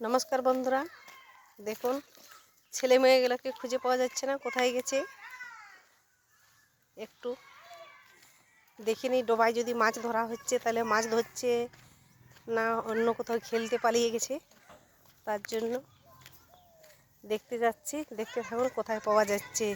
নমস্কার বন্ধুরা, দেখুন ছেলে মেয়েগুলোকে খুঁজে পাওয়া যাচ্ছে না, কোথায় গেছে একটু দেখিনি। ডোবায় যদি মাছ ধরা হচ্ছে তাহলে মাছ ধরছে না অন্য কোথাও খেলতে পালিয়ে গেছে, তার জন্য দেখতে যাচ্ছি। দেখতে থাকুন কোথায় পাওয়া যাচ্ছে।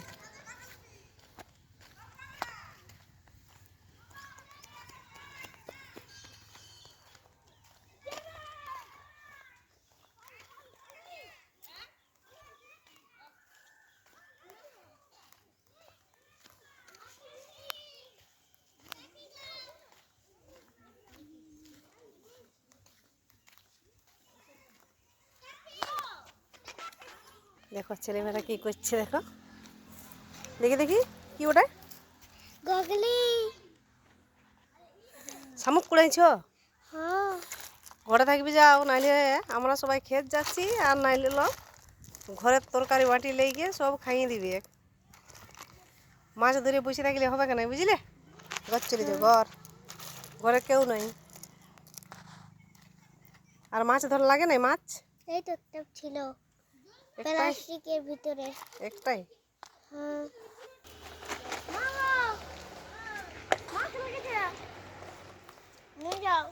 দেখো ছেলেমেয়েরা কি করছে, দেখো দেখি দেখি কি ওটা গগলি শামুক কুড়াইছ? হ্যাঁ ঘরে থাকবি, যাও, নাইলে আমরা সবাই খেত যাচ্ছি, আর নাইলে ঘরের তরকারি বাটি লেগে সব খাইয়ে দিবে। মাছ ধরে বসে থাকলে হবে কেন, বুঝলে? ঘর চলে যাও, ঘরে কেউ নাই। আর মাছ ধরা লাগে না, মাছ এই তো একটা ছিল একটাই, প্লাস্টিকের ভিতরে। একটাই। হ্যাঁ মাছ লেগেছে, নিয়ে যাও।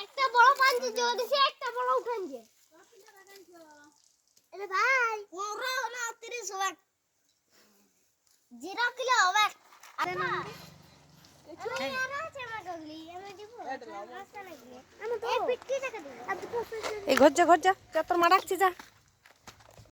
একটা বড় পাঞ্জি চলছে, একটা বড় উঠানছে। এরে ভাই ওরা না 30 হবে, 0 কিলো হবে। আরে না এই ঘর যা, তোর মা ডাকছে, যা।